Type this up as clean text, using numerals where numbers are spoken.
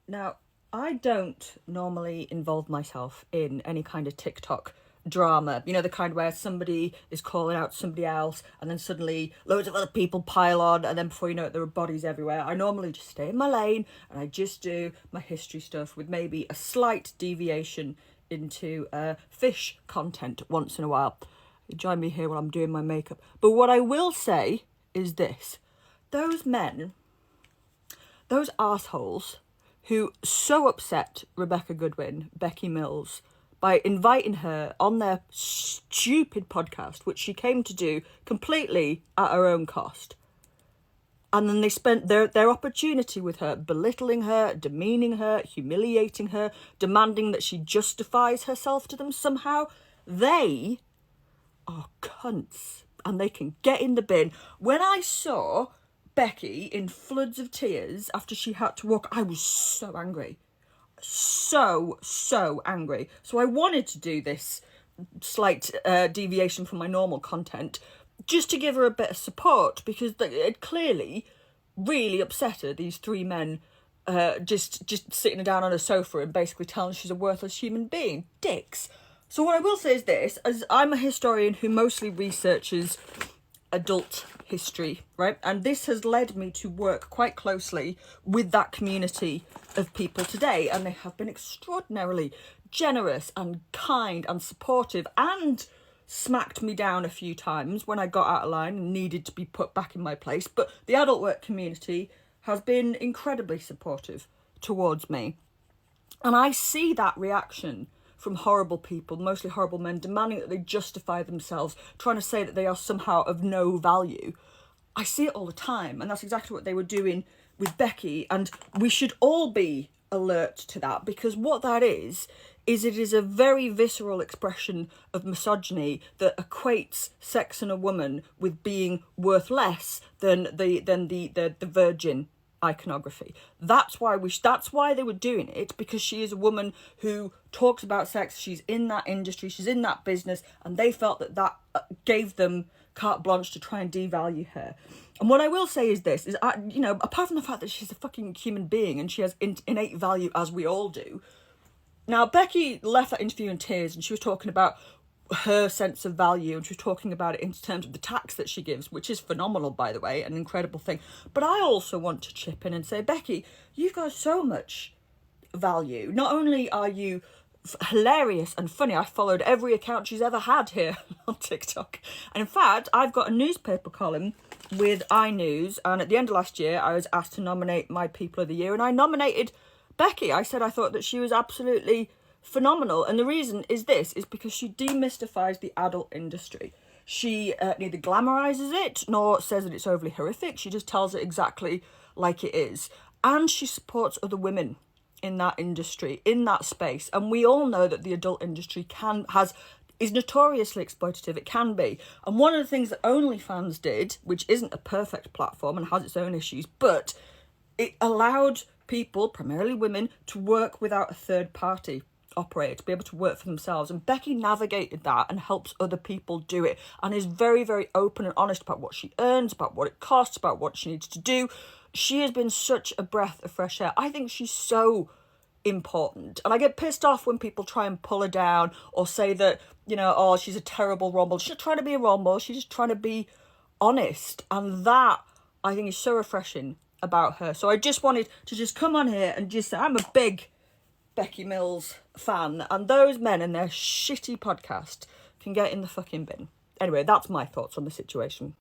Now, I don't normally involve myself in any kind of TikTok drama. You know, the kind where somebody is calling out somebody else and then suddenly loads of other people pile on and then before you know it, there are bodies everywhere. I normally just stay in my lane and I just do my history stuff with maybe a slight deviation into fish content once in a while. You join me here while I'm doing my makeup. But what I will say is this. Those men, those arseholes who so upset Rebecca Goodwin, Becky Mills, by inviting her on their stupid podcast, which she came to do completely at her own cost. And then they spent their opportunity with her, belittling her, demeaning her, humiliating her, demanding that she justifies herself to them somehow. They are cunts, and they can get in the bin. When I saw Becky in floods of tears after she had to walk, I was so angry. So angry. So I wanted to do this slight deviation from my normal content just to give her a bit of support, because it clearly really upset her, these three men just sitting her down on a sofa and basically telling her she's a worthless human being. Dicks. So what I will say is this, as I'm a historian who mostly researches adult history, right? And this has led me to work quite closely with that community of people today, and they have been extraordinarily generous and kind and supportive, and smacked me down a few times when I got out of line and needed to be put back in my place. But the adult work community has been incredibly supportive towards me. And I see that reaction from horrible people, mostly horrible men, demanding that they justify themselves, trying to say that they are somehow of no value. I see it all the time, and that's exactly what they were doing with Becky, and we should all be alert to that, because what that is it is a very visceral expression of misogyny that equates sex and a woman with being worth less than the virgin iconography. That's why they were doing it, because she is a woman who talks about sex, she's in that industry, she's in that business, and they felt that gave them carte blanche to try and devalue her. And what I will say is this, apart from the fact that she's a fucking human being and she has innate value, as we all do. Now, Becky left that interview in tears, and she was talking about her sense of value, and she was talking about it in terms of the tax that she gives, which is phenomenal, by the way, an incredible thing. But I also want to chip in and say, Becky, you've got so much value. Not only are you hilarious and funny, I followed every account she's ever had here on TikTok. And in fact, I've got a newspaper column with iNews, and at the end of last year, I was asked to nominate my People of the Year, and I nominated Becky. I said I thought that she was absolutely phenomenal, and the reason is because she demystifies the adult industry. She neither glamorizes it nor says that it's overly horrific. She just tells it exactly like it is, and she supports other women in that industry, in that space. And we all know that the adult industry is notoriously exploitative. It can be. And one of the things that OnlyFans did, which isn't a perfect platform and has its own issues, but it allowed people, primarily women, to work without a third party operator, to be able to work for themselves. And Becky navigated that and helps other people do it, and is very, very open and honest about what she earns, about what it costs, about what she needs to do. She has been such a breath of fresh air. I think she's so important. And I get pissed off when people try and pull her down or say that, she's a terrible role model. She's not trying to be a role model. She's just trying to be honest. And that, I think, is so refreshing about her. So I just wanted to just come on here and just say I'm a big Becky Mills fan, and those men and their shitty podcast can get in the fucking bin. Anyway, that's my thoughts on the situation.